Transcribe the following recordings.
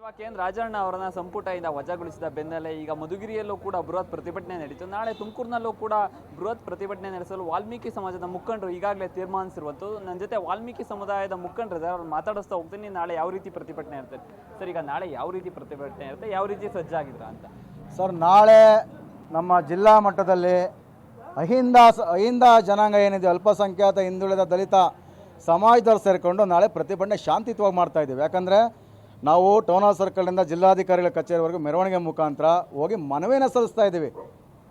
ಇವಾಗ ಕೆ.ಎನ್. ರಾಜಣ್ಣ ಅವರನ್ನ ಸಂಪುಟದಿಂದ ವಜಾಗೊಳಿಸಿದ ಬೆನ್ನಲ್ಲೇ ಈಗ ಮಧುಗಿರಿಯಲ್ಲೂ ಕೂಡ ಬೃಹತ್ ಪ್ರತಿಭಟನೆ ನಡೀತು. ನಾಳೆ ತುಮಕೂರಿನಲ್ಲೂ ಕೂಡ ಬೃಹತ್ ಪ್ರತಿಭಟನೆ ನಡೆಸಲು ವಾಲ್ಮೀಕಿ ಸಮಾಜದ ಮುಖಂಡರು ಈಗಾಗಲೇ ತೀರ್ಮಾನಿಸಿರುವಂಥದ್ದು. ನನ್ನ ಜೊತೆ ವಾಲ್ಮೀಕಿ ಸಮುದಾಯದ ಮುಖಂಡರು ಅವ್ರು ಮಾತಾಡಿಸ್ತಾ ಹೋಗ್ತೀನಿ. ನಾಳೆ ಯಾವ ರೀತಿ ಪ್ರತಿಭಟನೆ ಇರ್ತದೆ ಸರ್? ಈಗ ನಾಳೆ ಯಾವ ರೀತಿ ಪ್ರತಿಭಟನೆ ಇರುತ್ತೆ, ಯಾವ ರೀತಿ ಸಜ್ಜಾಗಿದ್ರ ಅಂತ ಸರ್? ನಾಳೆ ನಮ್ಮ ಜಿಲ್ಲಾ ಮಟ್ಟದಲ್ಲಿ ಅಹಿಂದ ಜನಾಂಗ ಏನಿದೆ, ಅಲ್ಪಸಂಖ್ಯಾತ ಹಿಂದುಳಿದ ದಲಿತ ಸಮಾಜದವ್ರು ಸೇರಿಕೊಂಡು ನಾಳೆ ಪ್ರತಿಭಟನೆ ಶಾಂತಿಯುತವಾಗಿ ಮಾಡ್ತಾ ಇದ್ದೀವಿ. ಯಾಕಂದರೆ ನಾವು ಟೌನ್ ಹಾಲ್ ಸರ್ಕಲ್ನಿಂದ ಜಿಲ್ಲಾಧಿಕಾರಿಗಳ ಕಚೇರಿವರೆಗೂ ಮೆರವಣಿಗೆ ಮುಖಾಂತರ ಹೋಗಿ ಮನವಿಯನ್ನು ಸಲ್ಲಿಸ್ತಾ ಇದ್ದೀವಿ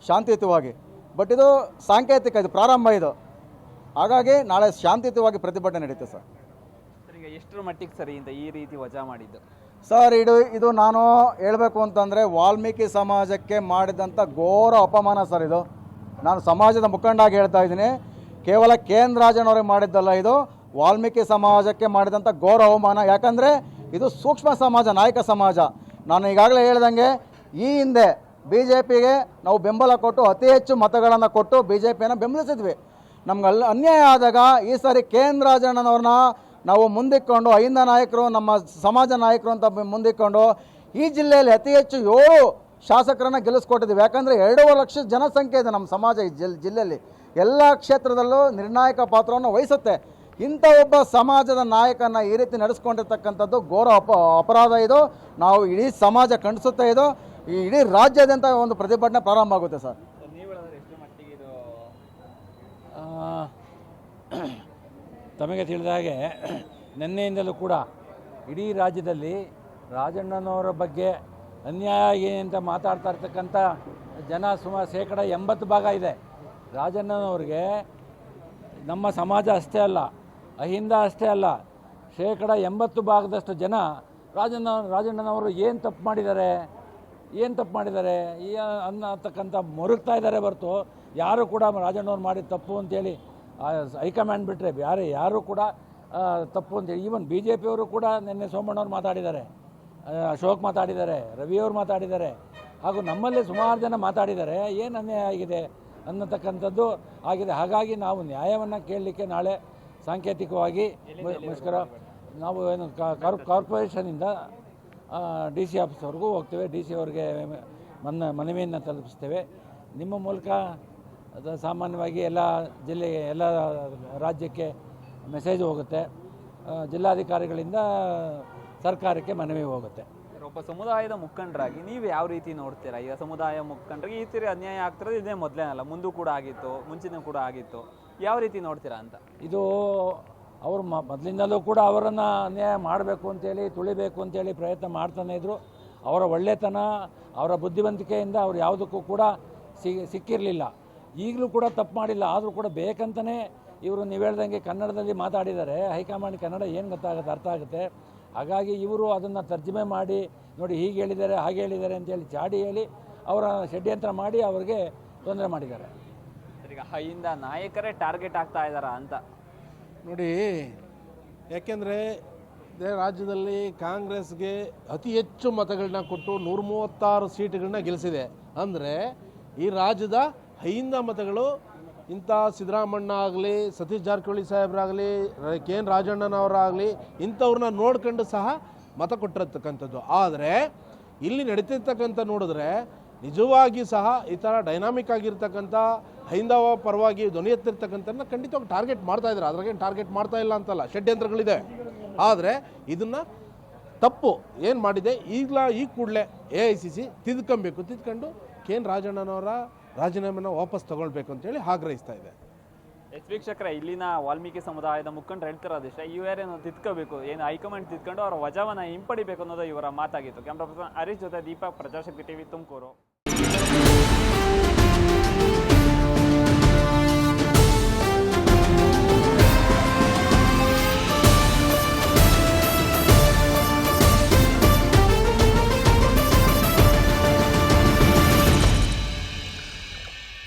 ಶಾಂತಿಯುತವಾಗಿ. ಬಟ್ ಇದು ಸಾಂಕೇತಿಕ, ಇದು ಪ್ರಾರಂಭ ಇದು. ಹಾಗಾಗಿ ನಾಳೆ ಶಾಂತಿಯುತವಾಗಿ ಪ್ರತಿಭಟನೆ ನಡೀತೆ ಸರ್. ಈಗ ಎಷ್ಟರ ಮಟ್ಟಿಗೆ ಸರಿ ಅಂತ ಈ ರೀತಿ ವಜಾ ಮಾಡಿದ್ದು ಸರ್? ಇದು ನಾನು ಹೇಳಬೇಕು ಅಂತಂದರೆ ವಾಲ್ಮೀಕಿ ಸಮಾಜಕ್ಕೆ ಮಾಡಿದಂಥ ಘೋರ ಅಪಮಾನ ಸರ್. ಇದು ನಾನು ಸಮಾಜದ ಮುಖಂಡಾಗಿ ಹೇಳ್ತಾ ಇದ್ದೀನಿ. ಕೇವಲ ಕೆ.ಎನ್. ರಾಜಣ್ಣವ್ರಿಗೆ ಮಾಡಿದ್ದಲ್ಲ, ಇದು ವಾಲ್ಮೀಕಿ ಸಮಾಜಕ್ಕೆ ಮಾಡಿದಂಥ ಘೋರ ಅವಮಾನ. ಯಾಕಂದರೆ ಇದು ಸೂಕ್ಷ್ಮ ಸಮಾಜ, ನಾಯಕ ಸಮಾಜ. ನಾನು ಈಗಾಗಲೇ ಹೇಳ್ದಂಗೆ ಈ ಹಿಂದೆ BJPಗೆ ನಾವು ಬೆಂಬಲ ಕೊಟ್ಟು ಅತಿ ಹೆಚ್ಚು ಮತಗಳನ್ನು ಕೊಟ್ಟು BJPಯನ್ನು ಬೆಂಬಲಿಸಿದ್ವಿ. ನಮ್ಗೆ ಅನ್ಯಾಯ ಆದಾಗ ಈ ಸಾರಿ ಕೆ.ಎನ್. ರಾಜಣ್ಣನವ್ರನ್ನ ನಾವು ಮುಂದಿಕ್ಕೊಂಡು ಅಹಿಂದ ನಾಯಕರು, ನಮ್ಮ ಸಮಾಜ ನಾಯಕರು ಅಂತ ಮುಂದಿಕ್ಕೊಂಡು ಈ ಜಿಲ್ಲೆಯಲ್ಲಿ ಅತಿ ಹೆಚ್ಚು 7 ಶಾಸಕರನ್ನು ಗೆಲ್ಲಿಸ್ಕೊಟ್ಟಿದ್ದೀವಿ. ಯಾಕಂದರೆ 2.5 ಲಕ್ಷ ಜನಸಂಖ್ಯೆ ಇದೆ ನಮ್ಮ ಸಮಾಜ ಈ ಜಿಲ್ಲೆಯಲ್ಲಿ. ಎಲ್ಲ ಕ್ಷೇತ್ರದಲ್ಲೂ ನಿರ್ಣಾಯಕ ಪಾತ್ರವನ್ನು ವಹಿಸುತ್ತೆ. ಇಂಥ ಒಬ್ಬ ಸಮಾಜದ ನಾಯಕನ ಈ ರೀತಿ ನಡೆಸ್ಕೊಂಡಿರ್ತಕ್ಕಂಥದ್ದು ಘೋರ ಅಪರಾಧ. ಇದು ನಾವು ಇಡೀ ಸಮಾಜ ಖಂಡಿಸುತ್ತೆ. ಇದು ಈ ಇಡೀ ರಾಜ್ಯಾದ್ಯಂತ ಒಂದು ಪ್ರತಿಭಟನೆ ಪ್ರಾರಂಭ ಆಗುತ್ತೆ ಸರ್. ತಮಗೆ ತಿಳಿದ ಹಾಗೆ ನಿನ್ನೆಯಿಂದಲೂ ಕೂಡ ಇಡೀ ರಾಜ್ಯದಲ್ಲಿ ರಾಜಣ್ಣನವರ ಬಗ್ಗೆ ಅನ್ಯಾಯ ಆಗಿದೆ ಅಂತ ಮಾತಾಡ್ತಾ ಇರ್ತಕ್ಕಂಥ ಜನ ಸುಮಾರು ಶೇಕಡ 80% ಇದೆ. ರಾಜಣ್ಣನವ್ರಿಗೆ ನಮ್ಮ ಸಮಾಜ ಅಷ್ಟೇ ಅಲ್ಲ, ಅಹಿಂದ ಅಷ್ಟೇ ಅಲ್ಲ, ಶೇಕಡ 80% ಜನ ರಾಜಣ್ಣನವರು ಏನು ತಪ್ಪು ಮಾಡಿದ್ದಾರೆ ಈ ಅನ್ನತಕ್ಕಂಥ ಮೊರಗ್ತಾ ಇದ್ದಾರೆ ಹೊರತು ಯಾರು ಕೂಡ ರಾಜಣ್ಣವ್ರು ಮಾಡಿದ ತಪ್ಪು ಅಂತೇಳಿ ಹೈಕಮಾಂಡ್ ಬಿಟ್ಟರೆ ಯಾರು ಕೂಡ ತಪ್ಪು ಅಂತೇಳಿ. ಈವನ್ BJP ಅವರು ಕೂಡ ನಿನ್ನೆ ಸೋಮಣ್ಣವ್ರು ಮಾತಾಡಿದ್ದಾರೆ, ಅಶೋಕ್ ಮಾತಾಡಿದ್ದಾರೆ, ರವಿಯವರು ಮಾತಾಡಿದ್ದಾರೆ, ಹಾಗೂ ನಮ್ಮಲ್ಲೇ ಸುಮಾರು ಜನ ಮಾತಾಡಿದ್ದಾರೆ. ಏನು ಅನ್ಯಾಯ ಆಗಿದೆ ಅನ್ನತಕ್ಕಂಥದ್ದು ಆಗಿದೆ. ಹಾಗಾಗಿ ನಾವು ನ್ಯಾಯವನ್ನು ಕೇಳಲಿಕ್ಕೆ ನಾಳೆ ಸಾಂಕೇತಿಕವಾಗಿ ನಾವು ಏನು ಕಾರ್ಪೊರೇಷನಿಂದ DC ಆಫೀಸ್ವರೆಗೂ ಹೋಗ್ತೇವೆ. DC ಅವರಿಗೆ ಮನವಿಯನ್ನು ತಲುಪಿಸ್ತೇವೆ. ನಿಮ್ಮ ಮೂಲಕ ಸಾಮಾನ್ಯವಾಗಿ ಎಲ್ಲ ಜಿಲ್ಲೆಗೆ, ಎಲ್ಲ ರಾಜ್ಯಕ್ಕೆ ಮೆಸೇಜ್ ಹೋಗುತ್ತೆ. ಜಿಲ್ಲಾಧಿಕಾರಿಗಳಿಂದ ಸರ್ಕಾರಕ್ಕೆ ಮನವಿ ಹೋಗುತ್ತೆ. ಒಬ್ಬ ಸಮುದಾಯದ ಮುಖಂಡರಾಗಿ ನೀವು ಯಾವ ರೀತಿ ನೋಡ್ತೀರಾ? ಈಗ ಸಮುದಾಯ ಮುಖಂಡರಿಗೆ ಈ ರೀತಿ ಅನ್ಯಾಯ ಆಗ್ತಿರೋದು ಇದೇ ಮೊದಲೇನಲ್ಲ, ಮುಂದೂ ಕೂಡ ಆಗಿತ್ತು, ಮುಂಚಿನ ಕೂಡ ಆಗಿತ್ತು. ಯಾವ ರೀತಿ ನೋಡ್ತೀರಾ ಅಂತ? ಇದು ಅವರು ಮೊದಲಿಂದಲೂ ಕೂಡ ಅವರನ್ನು ಅನ್ಯಾಯ ಮಾಡಬೇಕು ಅಂತೇಳಿ, ತುಳಿಬೇಕು ಅಂತೇಳಿ ಪ್ರಯತ್ನ ಮಾಡ್ತಾನೆ ಇದ್ದರು. ಅವರ ಒಳ್ಳೆತನ, ಅವರ ಬುದ್ಧಿವಂತಿಕೆಯಿಂದ ಅವ್ರು ಯಾವುದಕ್ಕೂ ಕೂಡ ಸಿಕ್ಕಿರಲಿಲ್ಲ. ಈಗಲೂ ಕೂಡ ತಪ್ಪು ಮಾಡಿಲ್ಲ. ಆದರೂ ಕೂಡ ಬೇಕಂತಲೇ ಇವರು ನೀವು ಹೇಳ್ದಂಗೆ ಕನ್ನಡದಲ್ಲಿ ಮಾತಾಡಿದ್ದಾರೆ. ಹೈಕಮಾಂಡ್ ಕನ್ನಡ ಏನು ಗೊತ್ತಾಗುತ್ತೆ, ಅರ್ಥ ಆಗುತ್ತೆ. ಹಾಗಾಗಿ ಇವರು ಅದನ್ನು ತರ್ಜಮೆ ಮಾಡಿ ನೋಡಿ ಹೀಗೆ ಹೇಳಿದ್ದಾರೆ, ಹಾಗೆ ಹೇಳಿದ್ದಾರೆ ಅಂತೇಳಿ ಚಾಡಿ ಹೇಳಿ ಅವರ ಷಡ್ಯಂತ್ರ ಮಾಡಿ ಅವರಿಗೆ ತೊಂದರೆ ಮಾಡಿದ್ದಾರೆ. ಈಗ ಅಹಿಂದ ನಾಯಕರೇ ಟಾರ್ಗೆಟ್ ಆಗ್ತಾ ಇದ್ದಾರಾ ಅಂತ ನೋಡಿ. ಯಾಕೆಂದರೆ ರಾಜ್ಯದಲ್ಲಿ ಕಾಂಗ್ರೆಸ್ಗೆ ಅತಿ ಹೆಚ್ಚು ಮತಗಳನ್ನ ಕೊಟ್ಟು 136 ಸೀಟುಗಳನ್ನ ಗೆಲ್ಲಿಸಿದೆ. ಅಂದರೆ ಈ ರಾಜ್ಯದ ಅಹಿಂದ ಮತಗಳು ಇಂಥ ಸಿದ್ದರಾಮಣ್ಣ ಆಗಲಿ, ಸತೀಶ್ ಜಾರಕಿಹೊಳಿ ಸಾಹೇಬರಾಗಲಿ, ಕೆ.ಎನ್. ರಾಜಣ್ಣನವರಾಗಲಿ ಇಂಥವ್ರನ್ನ ನೋಡ್ಕೊಂಡು ಸಹ ಮತ ಕೊಟ್ಟಿರ್ತಕ್ಕಂಥದ್ದು. ಆದರೆ ಇಲ್ಲಿ ನಡೀತಿರ್ತಕ್ಕಂಥ ನೋಡಿದ್ರೆ ನಿಜವಾಗಿ ಸಹ ಈ ಥರ ಡೈನಾಮಿಕ್ ಆಗಿರ್ತಕ್ಕಂಥ ಹೈಂದವ ಪರವಾಗಿ ಧ್ವನಿ ಎತ್ತಿರ್ತಕ್ಕಂಥದ್ದನ್ನ ಖಂಡಿತವಾಗಿ ಟಾರ್ಗೆಟ್ ಮಾಡ್ತಾ ಇದ್ದಾರೆ. ಅದ್ರಾಗೇನು ಟಾರ್ಗೆಟ್ ಮಾಡ್ತಾ ಇಲ್ಲ ಅಂತಲ್ಲ, ಷಡ್ಯಂತ್ರಗಳಿದೆ. ಆದರೆ ಇದನ್ನು ತಪ್ಪು ಏನು ಮಾಡಿದೆ ಈ ಕೂಡಲೇ AICC ತಿದ್ಕೊಂಡು ಕೆ.ಎನ್. ರಾಜಣ್ಣನವರ ರಾಜೀನಾಮೆನ ವಾಪಸ್ ತಗೊಳ್ಬೇಕು ಅಂತೇಳಿ ಆಗ್ರಹಿಸ್ತಾ ಇದೆ. ವೀಕ್ಷಕರೇ, ಇಲ್ಲಿನ ವಾಲ್ಮೀಕಿ ಸಮುದಾಯದ ಮುಖಂಡರು ಹೇಳ್ತಿರೋದಿಷ್ಟ, ಇವರೇನು ತಿದ್ಕೋಬೇಕು, ಏನು ಹೈಕಮಾಂಡ್ ತಿದ್ಕೊಂಡು ಅವರ ವಜಾವನ್ನ ಹಿಂಪಡಿಬೇಕು ಅನ್ನೋದು ಇವರ ಮಾತಾಗಿತ್ತು. ಕ್ಯಾಮ್ರಾ ಪರ್ಸನ್ ಹರೀಶ್ ಜೊತೆ ದೀಪಕ್, ಪ್ರಜಾಶಕ್ತಿ TV, ತುಮಕೂರು.